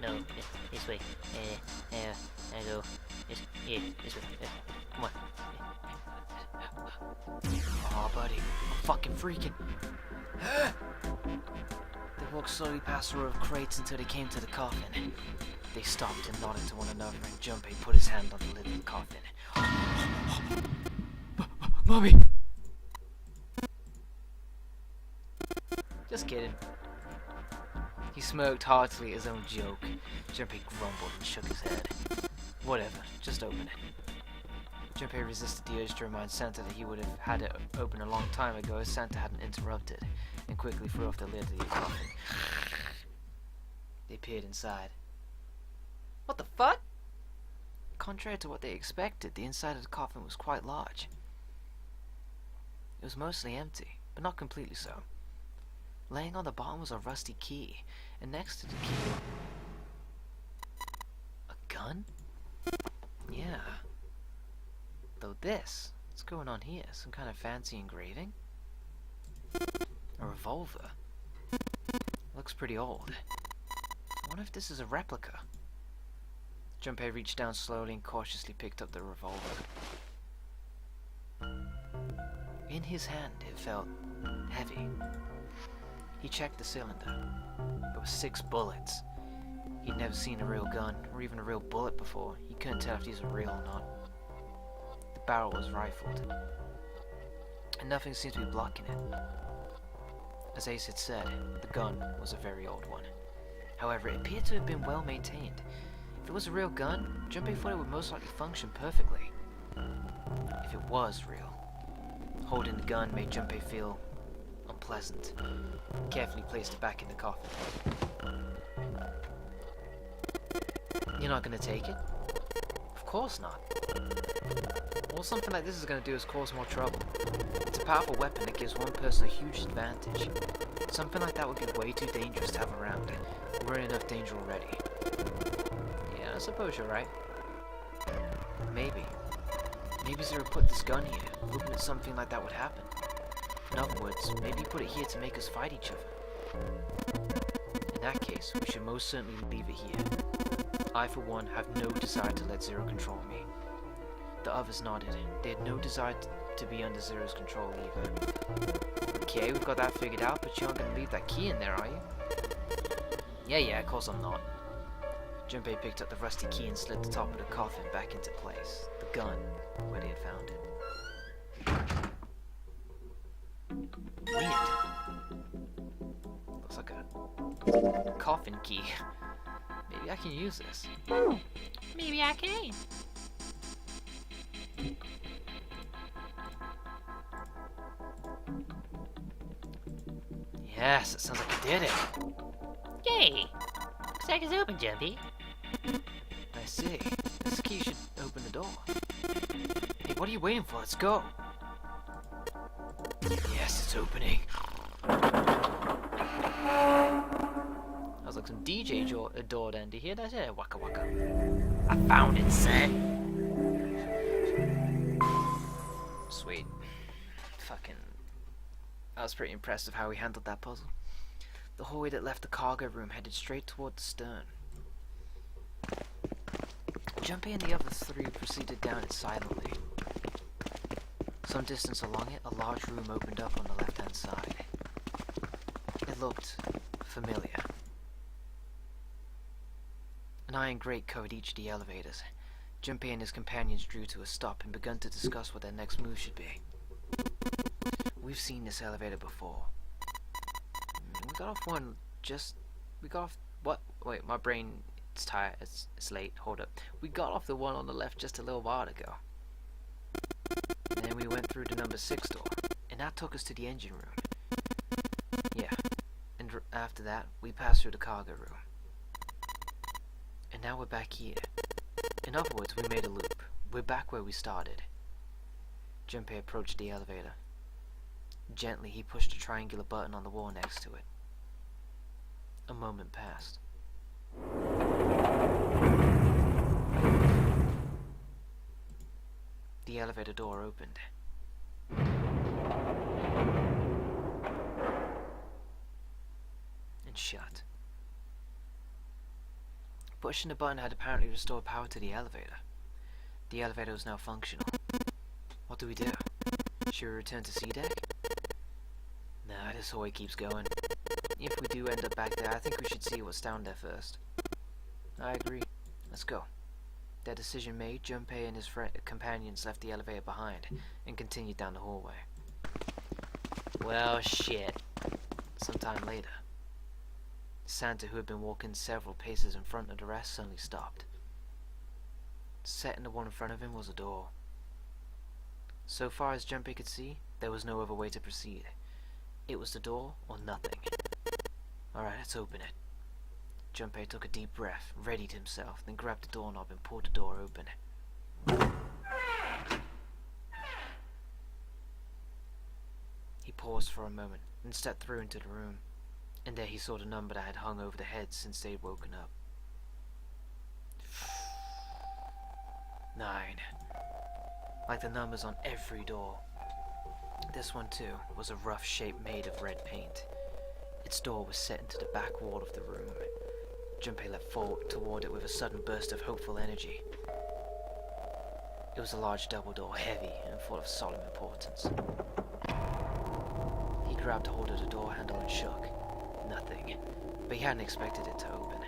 No, this way. I go. This way. Come on. Aw, buddy, I'm fucking freaking. They walked slowly past a row of crates until they came to the coffin. They stopped and nodded to one another, and Junpei put his hand on the lid of the coffin. Mommy! Just kidding. He smirked heartily at his own joke. Junpei grumbled and shook his head. Whatever, just open it. Junpei resisted the urge to remind Santa that he would have had it open a long time ago if Santa hadn't interrupted, and quickly threw off the lid of the coffin. They peered inside. What the fuck? Contrary to what they expected, the inside of the coffin was quite large. It was mostly empty, but not completely so. Laying on the bottom was a rusty key, and next to the key... a gun? Yeah. Though this, what's going on here? Some kind of fancy engraving? A revolver? Looks pretty old. I wonder if this is a replica. Junpei reached down slowly and cautiously picked up the revolver. In his hand, it felt heavy. He checked the cylinder. There were 6 bullets. He'd never seen a real gun, or even a real bullet before. He couldn't tell if these were real or not. The barrel was rifled, and nothing seemed to be blocking it. As Ace had said, the gun was a very old one. However, it appeared to have been well maintained. If it was a real gun, Junpei thought it would most likely function perfectly. If it was real. Holding the gun made Junpei feel unpleasant. He carefully placed it back in the coffin. You're not gonna take it? Of course not. All something like this is gonna do is cause more trouble. It's a powerful weapon that gives one person a huge advantage. Something like that would be way too dangerous to have around. We're in enough danger already. Yeah, I suppose you're right. Maybe. Maybe Zero put this gun here, hoping that something like that would happen. In other words, maybe he put it here to make us fight each other. In that case, we should most certainly leave it here. I, for one, have no desire to let Zero control me. The others nodded. They had no desire to be under Zero's control either. Okay, we've got that figured out, but you aren't going to leave that key in there, are you? Yeah, of course I'm not. Junpei picked up the rusty key and slid the top of the coffin back into place. The gun, where they had found it. Weird. Looks like a coffin key. Maybe I can use this. Maybe I can. Yes, it sounds like I did it. Yay! Looks like it's open, Jumpy. I see. This key should open the door. Hey, what are you waiting for? Let's go. Yes, it's opening. That was like some DJ adored end. You hear that? Yeah, waka waka. I found it, son. Sweet. Fucking. I was pretty impressed with how he handled that puzzle. The hallway that left the cargo room headed straight toward the stern. Junpei and the other 3 proceeded down it silently. Some distance along it, a large room opened up on the left-hand side. It looked familiar. An iron grate covered each of the elevators. Junpei and his companions drew to a stop and began to discuss what their next move should be. We've seen this elevator before. We got off one wait, my brain, it's tired, it's late, hold up. We got off the one on the left just a little while ago. And then we went through the number 6 door, and that took us to the engine room. Yeah, and after that, we passed through the cargo room. And now we're back here. In other words, we made a loop. We're back where we started. Junpei approached the elevator. Gently, he pushed a triangular button on the wall next to it. A moment passed. The elevator door opened. shut. Pushing the button had apparently restored power to the elevator. The elevator was now functional. What do we do? Should we return to C deck? Nah, this hallway keeps going. If we do end up back there, I think we should see what's down there first. I agree. Let's go. Their decision made, Junpei and his companions left the elevator behind and continued down the hallway. Well, shit. Sometime later, Santa, who had been walking several paces in front of the rest, suddenly stopped. Set in the one in front of him was a door. So far as Junpei could see, there was no other way to proceed. It was the door or nothing. Alright, let's open it. Junpei took a deep breath, readied himself, then grabbed the doorknob and pulled the door open. He paused for a moment, then stepped through into the room, and there he saw the number that had hung over the heads since they had woken up. 9. Like the numbers on every door. This one too was a rough shape made of red paint. Its door was set into the back wall of the room. Junpei leapt forward toward it with a sudden burst of hopeful energy. It was a large double door, heavy and full of solemn importance. He grabbed hold of the door handle and shook. Nothing, but he hadn't expected it to open.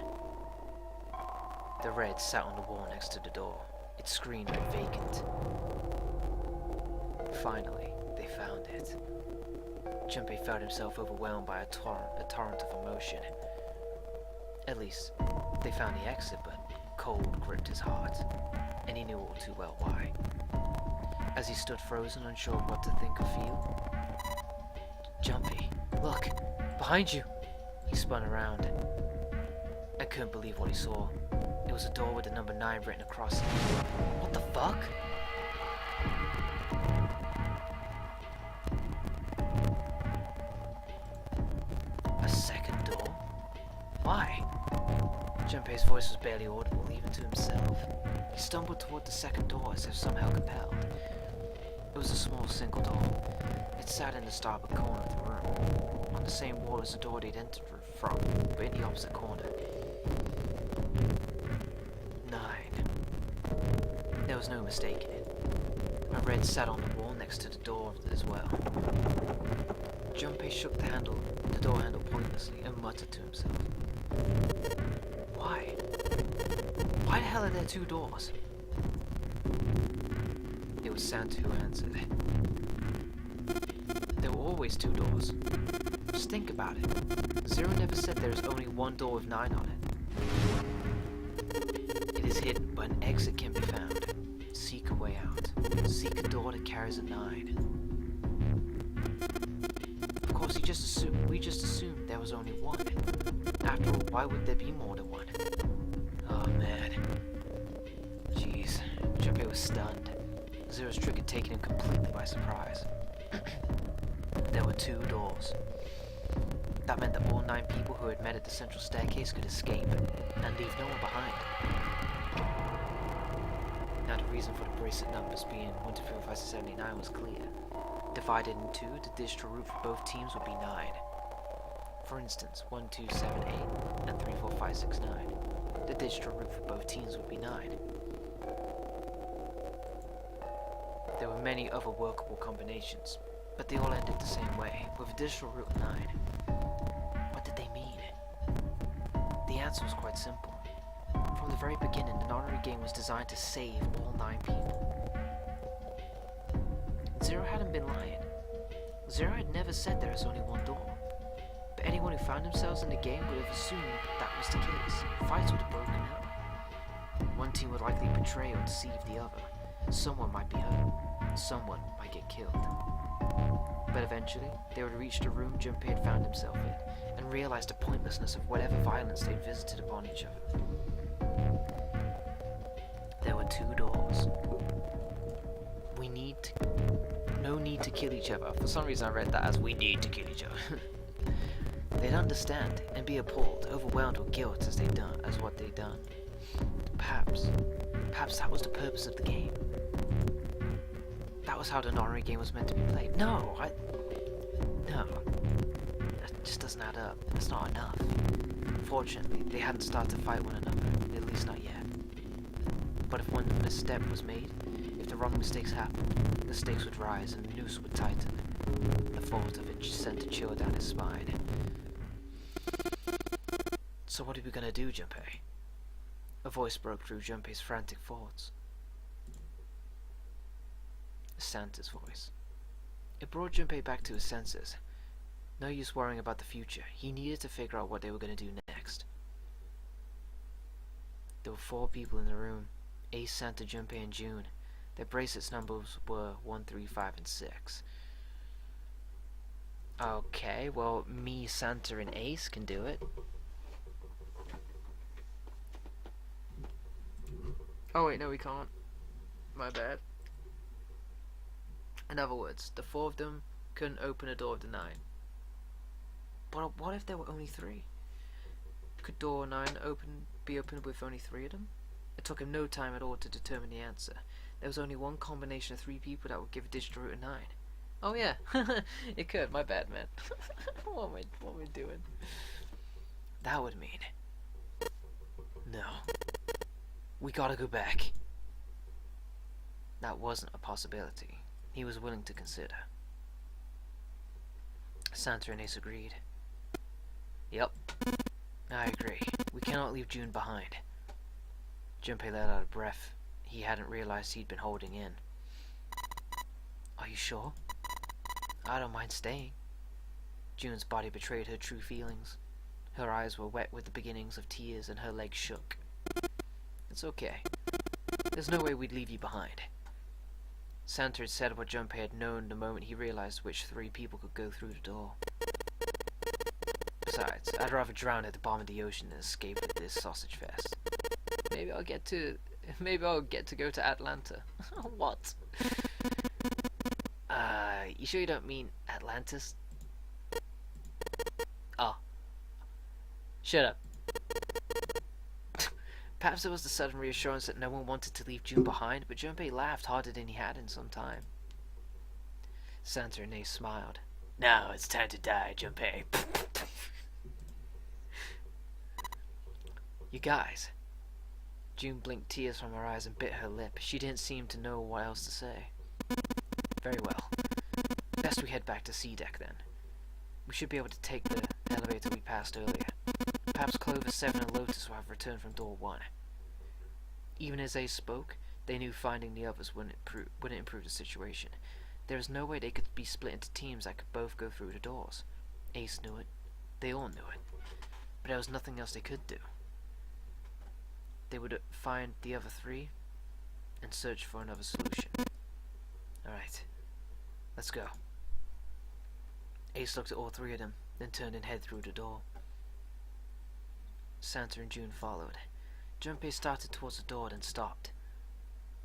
The red sat on the wall next to the door. It screamed vacant. Finally, they found it. Junpei felt himself overwhelmed by a torrent of emotion. At least, they found the exit, but cold gripped his heart, and he knew all too well why. As he stood frozen, unsure of what to think or feel, Junpei, look! Behind you! He spun around and couldn't believe what he saw. It was a door with the number 9 written across it. What the fuck? A second door? Why? Junpei's voice was barely audible, even to himself. He stumbled toward the second door as if somehow compelled. It was a small single door. It sat in the starboard corner of the room, on the same wall as the door they'd entered from, but in the opposite corner. 9. There was no mistaking it. A red sat on the wall next to the door as well. Junpei shook the door handle pointlessly and muttered to himself. Why? Why the hell are there 2 doors? It was Santa who answered. There were always 2 doors. Just think about it. Zero never said there is only 1 door with 9 on it. It is hidden, but an exit can be found. Seek a way out. Seek a door that carries a 9. Of course, we just assumed there was only 1. After all, why would there be more than 1? Oh man. Jeez. Junpei was stunned. Zero's trick had taken him completely by surprise. There were 2 doors. That meant that all 9 people who had met at the central staircase could escape, and leave no one behind. Now the reason for the bracelet numbers being 1, 2, 3, 4, 5, 6, 7, 8, 9 was clear. Divided in 2, the digital root for both teams would be 9. For instance, 1, 2, 7, 8, and 3, 4, 5, 6, 9. The digital root for both teams would be 9. There were many other workable combinations, but they all ended the same way, with a digital root of 9. What did they mean? The answer was quite simple. From the very beginning, the Nonary game was designed to save all 9 people. Zero hadn't been lying. Zero had never said there was only 1 door. But anyone who found themselves in the game would have assumed that was the case. Fights would have broken out. One team would likely betray or deceive the other. Someone might be hurt. Someone might get killed. But eventually, they would reach the room Junpei had found himself in, and realize the pointlessness of whatever violence they'd visited upon each other. There were 2 doors. No need to kill each other. For some reason I read that as we need to kill each other. They'd understand and be appalled, overwhelmed with guilt as what they'd done. Perhaps that was the purpose of the game. That was how the Nonary game was meant to be played. No. It just doesn't add up. It's not enough. Fortunately, they hadn't started to fight one another, at least not yet. But if one misstep was made, if the wrong mistakes happened, the stakes would rise and the noose would tighten. The thought of it sent a chill down his spine. So what are we gonna do, Junpei? A voice broke through Junpei's frantic thoughts. Santa's voice. It brought Junpei back to his senses. No use worrying about the future. He needed to figure out what they were going to do next. There were 4 people in the room. Ace, Santa, Junpei, and June. Their bracelets numbers were 1, 3, 5, and 6. Okay, well, me, Santa, and Ace can do it. Oh wait, no we can't. My bad. In other words, the 4 of them couldn't open a door of the 9. But what if there were only 3? Could door 9 be opened with only 3 of them? It took him no time at all to determine the answer. There was only one combination of 3 people that would give a digital root of 9. Oh yeah, it could. My bad, man. what am I doing? That would mean... No. We gotta go back. That wasn't a possibility he was willing to consider. Santa and Ace agreed. Yep, I agree. We cannot leave June behind. Junpei let out a breath he hadn't realized he'd been holding in. Are you sure? I don't mind staying. June's body betrayed her true feelings. Her eyes were wet with the beginnings of tears and her legs shook. It's okay. There's no way we'd leave you behind. Santa had said what Junpei had known the moment he realized which 3 people could go through the door. Besides, I'd rather drown at the bottom of the ocean than escape with this sausage fest. Maybe I'll get to go to Atlanta. What? You sure you don't mean Atlantis? Oh. Shut up. Perhaps it was the sudden reassurance that no one wanted to leave June behind, but Junpei laughed harder than he had in some time. Santa and Ace smiled. Now it's time to die, Junpei. You guys. June blinked tears from her eyes and bit her lip. She didn't seem to know what else to say. Very well. Best we head back to C deck then. We should be able to take the elevator we passed earlier. Perhaps Clover 7 and Lotus will have returned from door 1. Even as Ace spoke, they knew finding the others wouldn't improve the situation. There was no way they could be split into teams that could both go through the doors. Ace knew it. They all knew it. But there was nothing else they could do. They would find the other 3 and search for another solution. Alright, let's go. Ace looked at all 3 of them, then turned and headed through the door. Santa and June followed. Junpei started towards the door, then stopped.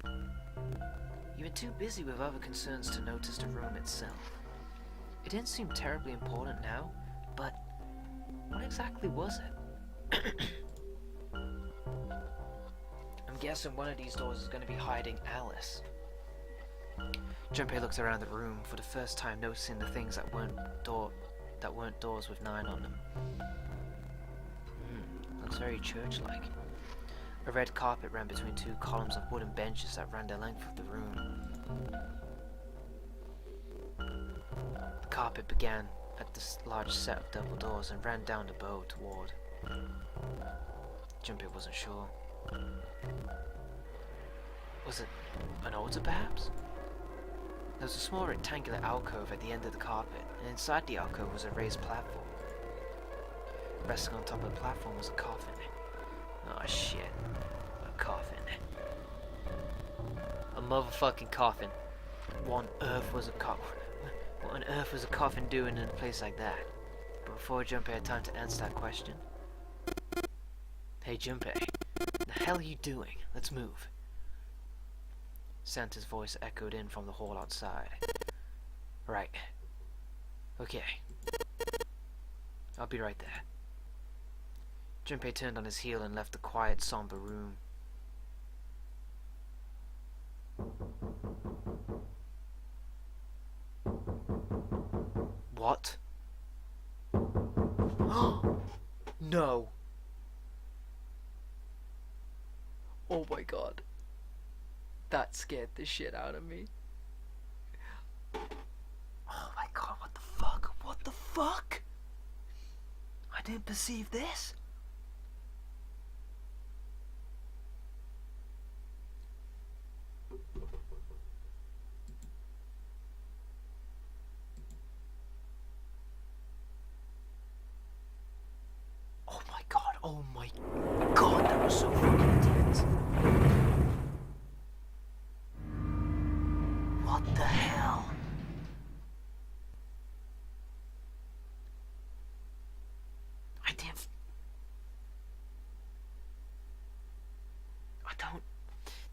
You were too busy with other concerns to notice the room itself. It didn't seem terribly important now, but what exactly was it? I'm guessing one of these doors is going to be hiding Alice. Junpei looked around the room for the first time, noticing the things that weren't doors with 9 on them. Looks very church-like. A red carpet ran between 2 columns of wooden benches that ran the length of the room. The carpet began at this large set of double doors and ran down the bow toward. Junpei wasn't sure. Was it an altar, perhaps? There was a small rectangular alcove at the end of the carpet, and inside the alcove was a raised platform. Resting on top of the platform was a coffin. Oh shit. A coffin. A motherfucking coffin. What on earth was a coffin doing in a place like that? But before Junpei had time to answer that question... Hey Junpei, the hell are you doing? Let's move. Santa's voice echoed in from the hall outside. Right. Okay. I'll be right there. Junpei turned on his heel and left the quiet, somber room. What? No. Oh my god. That scared the shit out of me. Oh my god, what the fuck? What the fuck? I didn't perceive this. Oh my god, that was so fucking intense. What the hell?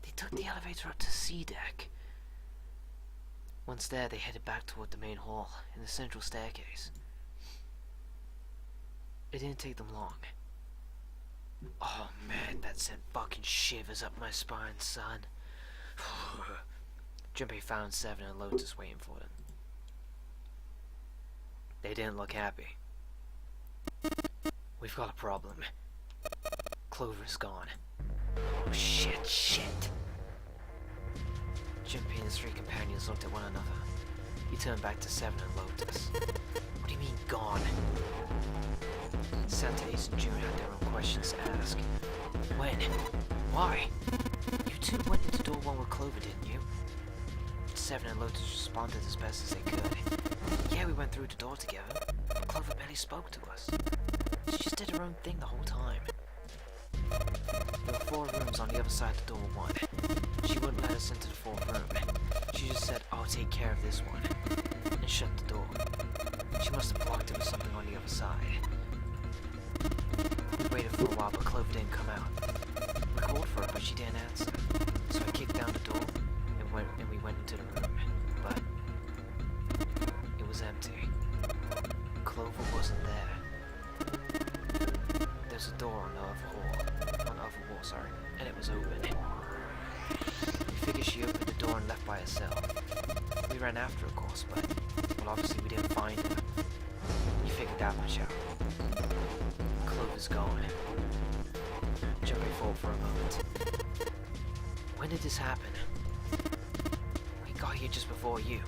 They took the elevator up to C deck. Once there, they headed back toward the main hall in the central staircase. It didn't take them long. Oh man, that sent fucking shivers up my spine, son. Junpei found Seven and Lotus waiting for them. They didn't look happy. We've got a problem. Clover's gone. Oh shit. Junpei and his three companions looked at one another. He turned back to Seven and Lotus. What do you mean, gone? Santa, Ace, and June had their own questions to ask. When? Why? You two went into door one with Clover, didn't you? Seven and Lotus responded as best as they could. Yeah, we went through the door together. Clover barely spoke to us. She just did her own thing the whole time. There were 4 rooms on the other side of door one. She wouldn't let us into the 4th room. She just said, I'll take care of this one, and shut the door. She must have blocked it with something on the other side. We waited for a while, but Clover didn't come out. We called for her, but she didn't answer. So I kicked down the door, and we went into the room. But it was empty. Clover wasn't there. There's a door on the other wall, and it was open. We figured she opened the door and left by herself. We ran after her, of course, but, well, obviously we didn't find her. You figured that much out. Clover's gone. Junpei thought for a moment. When did this happen? We got here just before you.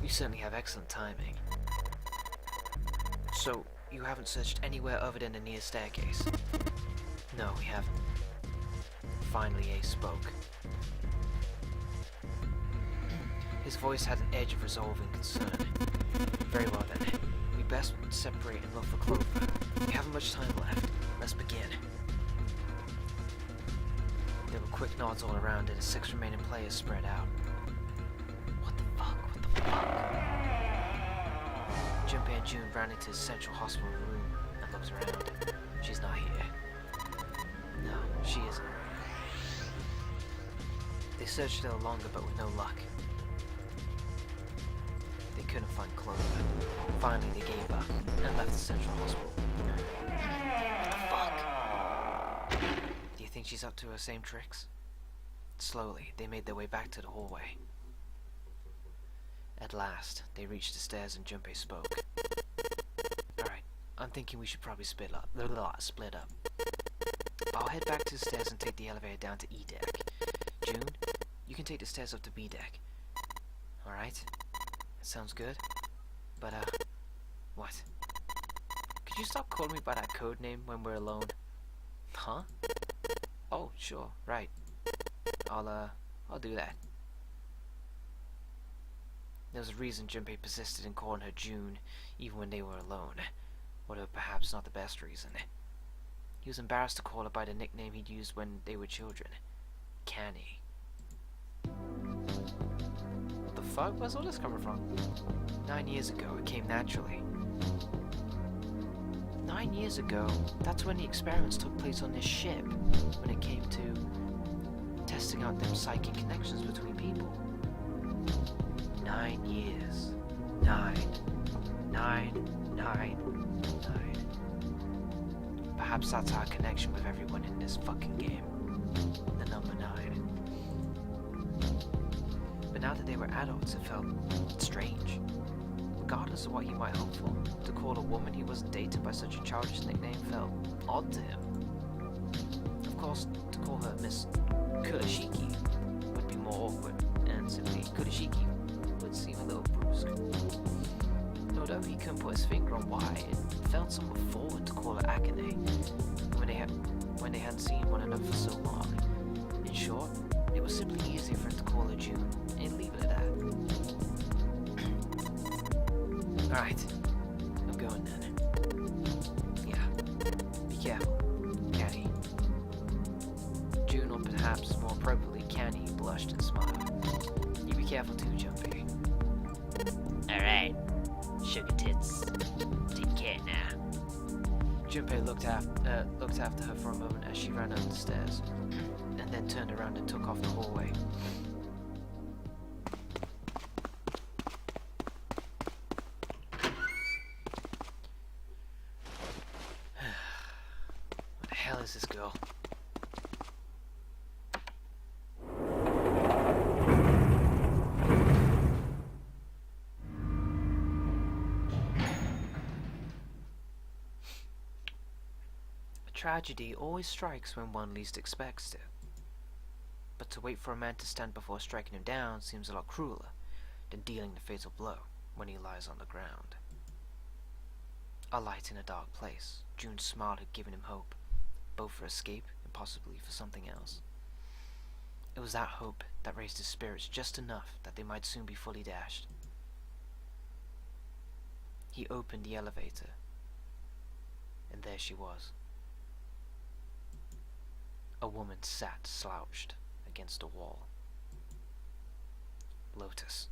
You certainly have excellent timing. So, you haven't searched anywhere other than the near staircase? No, we haven't. Finally, Ace spoke. His voice had an edge of resolve and concern. Very well then. We best separate and look for Clover. We haven't much time left. Let's begin. There were quick nods all around and the 6 remaining players spread out. What the fuck? Junpei and June ran into the central hospital room and looked around. She's not here. No, she isn't. They searched a little longer, but with no luck. They couldn't find Clover. Finally, they gave up and left the central hospital. What the fuck? Do you think she's up to her same tricks? Slowly, they made their way back to the hallway. At last, they reached the stairs and Junpei spoke. Alright, I'm thinking we should probably split up. I'll head back to the stairs and take the elevator down to E deck. June, you can take the stairs up to B deck. Alright? That sounds good. But, what? Could you stop calling me by that code name when we're alone? Huh? Oh, sure, right. I'll do that. There was a reason Junpei persisted in calling her June, even when they were alone. Although perhaps not the best reason. He was embarrassed to call her by the nickname he'd used when they were children. Canny. What the fuck? Where's all this coming from? 9 years ago, it came naturally. 9 years ago, that's when the experiments took place on this ship. When it came to testing out them psychic connections between people. 9 years. 9. Perhaps that's our connection with everyone in this fucking game. The number 9. But now that they were adults, it felt strange. Regardless of what you might hope for, to call call a woman he wasn't dating by such a childish nickname felt odd to him. Of course, to call her Miss Kurashiki would be more awkward, and simply Kurashiki would seem a little brusque. Although he couldn't put his finger on why, it felt somewhat forward to call her Akane when they hadn't seen one another for so long. In short, it was simply easier for him to call her June and leave it at that. Alright, I'm going then. Yeah, be careful, Canny. June, or perhaps more appropriately, Canny, blushed and smiled. You be careful too, Jumpy. Alright, sugar tits. Take care now. Junpei looked after her for a moment as she ran up the stairs, and then turned around and took off the hallway. What the hell is this girl? Tragedy always strikes when one least expects it. But to wait for a man to stand before striking him down seems a lot crueler than dealing the fatal blow when he lies on the ground. A light in a dark place, June's smile had given him hope, both for escape and possibly for something else. It was that hope that raised his spirits just enough that they might soon be fully dashed. He opened the elevator, and there she was. A woman sat slouched against a wall. Lotus.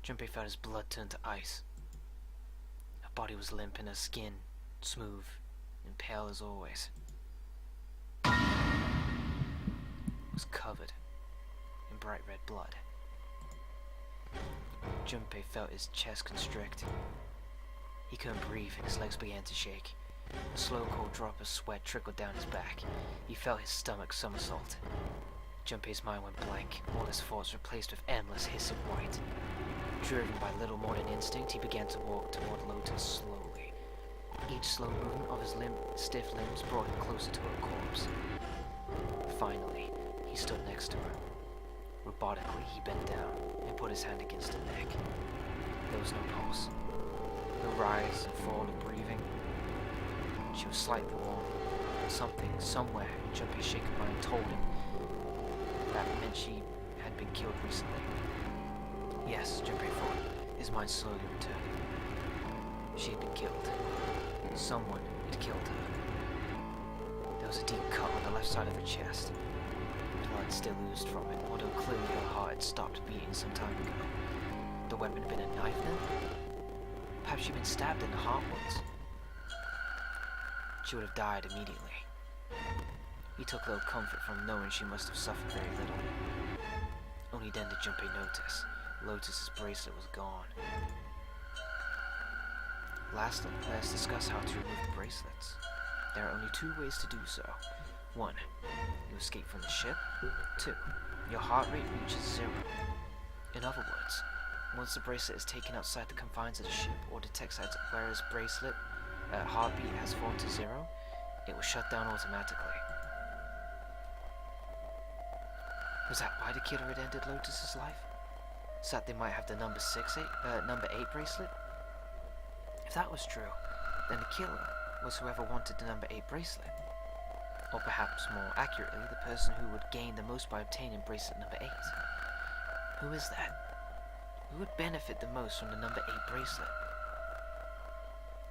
Junpei felt his blood turn to ice. Her body was limp and her skin smooth and pale as always. It was covered in bright red blood. Junpei felt his chest constrict. He couldn't breathe and his legs began to shake. A slow cold drop of sweat trickled down his back. He felt his stomach somersault. Junpei's mind went blank, all his thoughts replaced with endless hissing white. Driven by little more than instinct, he began to walk toward Lotus slowly. Each slow movement of his stiff limbs brought him closer to her corpse. Finally, he stood next to her. Robotically, he bent down and put his hand against her neck. There was no pulse, no rise and fall of breathing. She was slightly warm. Something, somewhere, in Junpei's shaken mind told him that meant she had been killed recently. Yes, Junpei thought, his mind slowly returning. She had been killed. Someone had killed her. There was a deep cut on the left side of her chest. Blood still oozed from it, although clearly her heart had stopped beating some time ago. The weapon had been a knife then? Perhaps she'd been stabbed in the heart once. She would have died immediately. He took little comfort from knowing she must have suffered very little. Only then did Junpei notice Lotus's bracelet was gone. Lastly, let us discuss how to remove the bracelets. There are only two ways to do so. 1. You escape from the ship. 2. Your heart rate reaches 0. In other words, once the bracelet is taken outside the confines of the ship or detects that whereas bracelet heartbeat has fallen to 0, it will shut down automatically. Was that why the killer had ended Lotus's life? So that they might have the number 8 bracelet? If that was true, then the killer was whoever wanted the number 8 bracelet. Or perhaps more accurately, the person who would gain the most by obtaining bracelet number 8. Who is that? Who would benefit the most from the number 8 bracelet?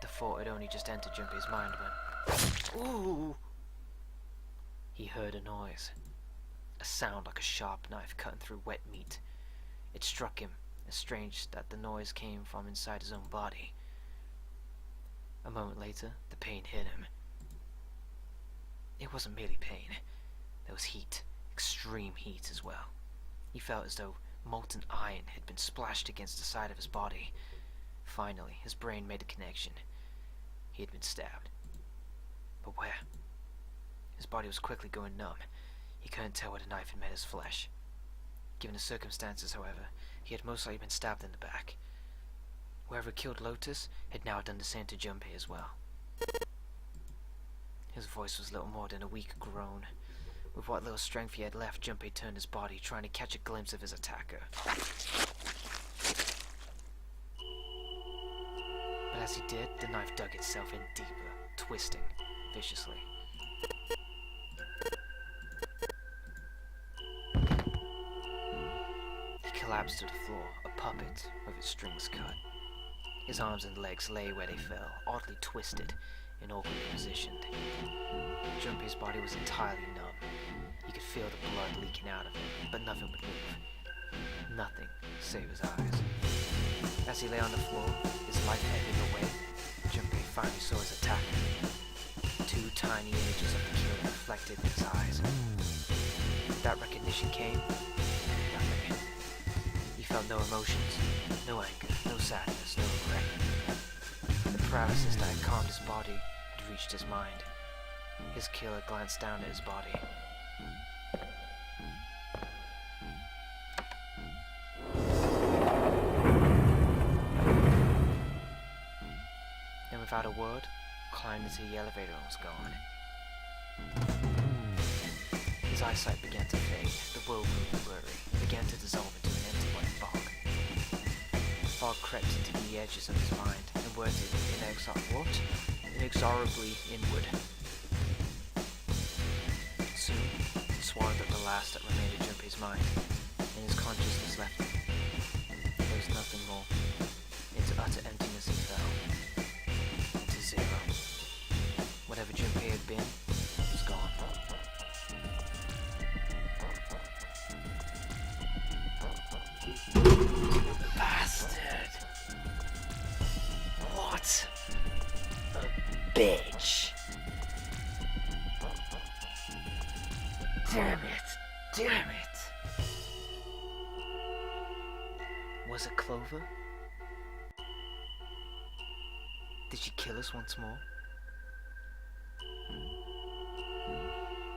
The thought had only just entered Junpei's mind when... Ooh! He heard a noise. A sound like a sharp knife cutting through wet meat. It struck him as strange that the noise came from inside his own body. A moment later, the pain hit him. It wasn't merely pain. There was heat, extreme heat as well. He felt as though molten iron had been splashed against the side of his body. Finally, his brain made a connection. He had been stabbed. But where? His body was quickly going numb. He couldn't tell where the knife had met his flesh. Given the circumstances, however, he had most likely been stabbed in the back. Whoever killed Lotus had now done the same to Junpei as well. His voice was little more than a weak groan. With what little strength he had left, Junpei turned his body, trying to catch a glimpse of his attacker. But as he did, the knife dug itself in deeper, twisting viciously. He collapsed to the floor, a puppet with its strings cut. His arms and legs lay where they fell, oddly twisted and awkwardly positioned. Junpei's body was entirely numb. He could feel the blood leaking out of him, but nothing would move. Nothing save his eyes. As he lay on the floor, his life ebbing away, Junpei finally saw his attacker. Two tiny images of the killer reflected in his eyes. That recognition came, nothing. He felt no emotions, no anger, no sadness, no regret. The paralysis that had calmed his body had reached his mind. His killer glanced down at his body. Then without a word, climbed into the elevator and was gone. His eyesight began to fade, the world grew blurry, began to dissolve into an empty white fog. The fog crept into the edges of his mind and words inexorably inward. Soon, it swallowed up the last that remained of Junpei's mind, and his consciousness left him. There was nothing more. Into utter emptiness he fell. Into zero. Whatever Junpei had been was gone. Bastard! What a bitch! Damn it! Damn it! Was it Clover? Did she kill us once more?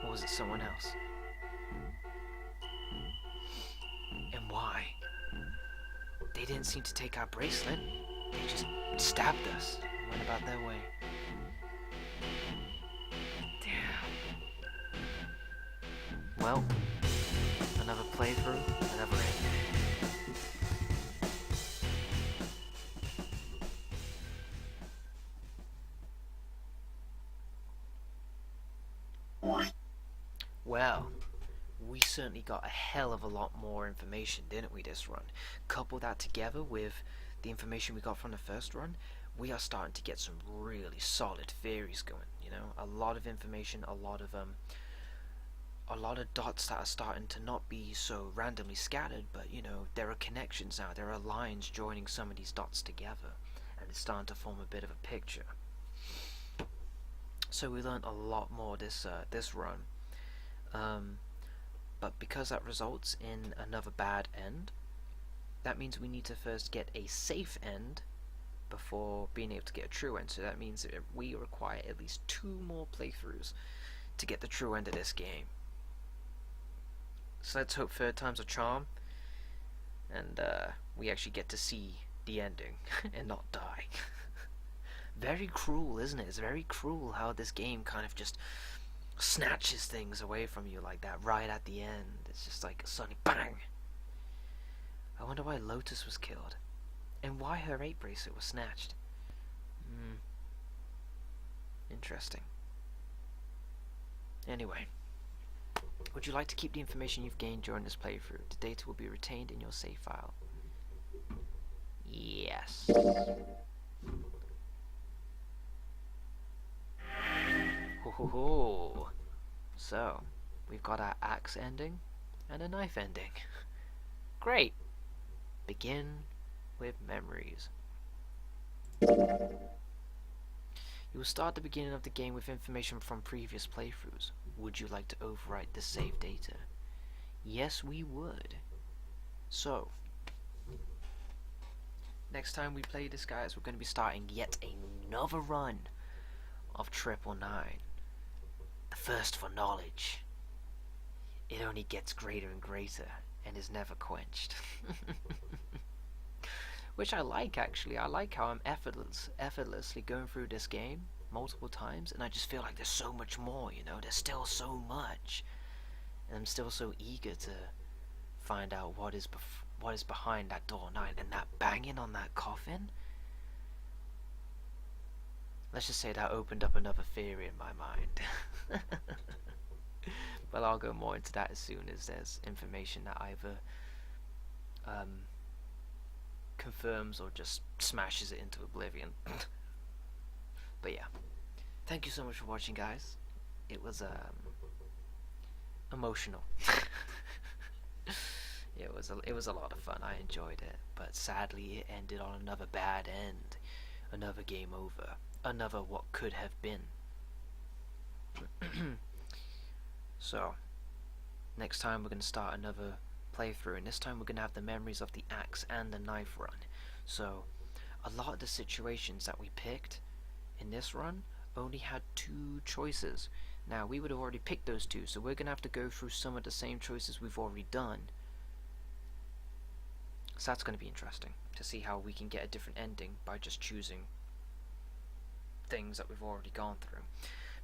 Or was it someone else? And why? They didn't seem to take our bracelet. They just stabbed us and went about their way. Damn. Well, another playthrough, another ending. Well, we certainly got a hell of a lot more information, didn't we, this run? Couple that together with the information we got from the first run, we are starting to get some really solid theories going, you know? A lot of information, a lot of dots that are starting to not be so randomly scattered, but, you know, there are connections now, there are lines joining some of these dots together, and it's starting to form a bit of a picture. So we learned a lot more this run. But because that results in another bad end, that means we need to first get a safe end before being able to get a true end. So that means that we require at least 2 more playthroughs to get the true end of this game. So let's hope third time's a charm, and we actually get to see the ending and not die. Very cruel, isn't it? It's very cruel how this game kind of just snatches things away from you like that right at the end. It's just like suddenly bang. I wonder why Lotus was killed, and why her 8 bracelet was snatched. Interesting. Anyway, would you like to keep the information you've gained during this playthrough? The data will be retained in your save file. Yes. Ho. So, we've got our axe ending and a knife ending. Great. Begin with memories. You will start the beginning of the game with information from previous playthroughs. Would you like to overwrite the save data? Yes, we would. So, next time we play this, guys, we're going to be starting yet another run of 999. The thirst for knowledge. It only gets greater and greater and is never quenched. which I like actually. I like how I'm effortlessly going through this game multiple times, and I just feel like there's so much more. You know, there's still so much, and I'm still so eager to find out what is behind that door 9 and that banging on that coffin. Let's just say that opened up another theory in my mind. But I'll go more into that as soon as there's information that either confirms or just smashes it into oblivion. But yeah, thank you so much for watching, guys. It was emotional. It was a lot of fun. I enjoyed it, but sadly it ended on another bad end, another game over, another what could have been. So next time we're going to start another playthrough, and this time we're going to have the memories of the axe and the knife run. So a lot of the situations that we picked in this run only had 2 choices. Now we would have already picked those 2, so we're going to have to go through some of the same choices we've already done. So that's going to be interesting to see how we can get a different ending by just choosing things that we've already gone through.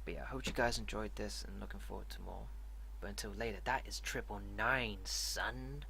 But yeah, I hope you guys enjoyed this and looking forward to more. But until later, that is 999, son.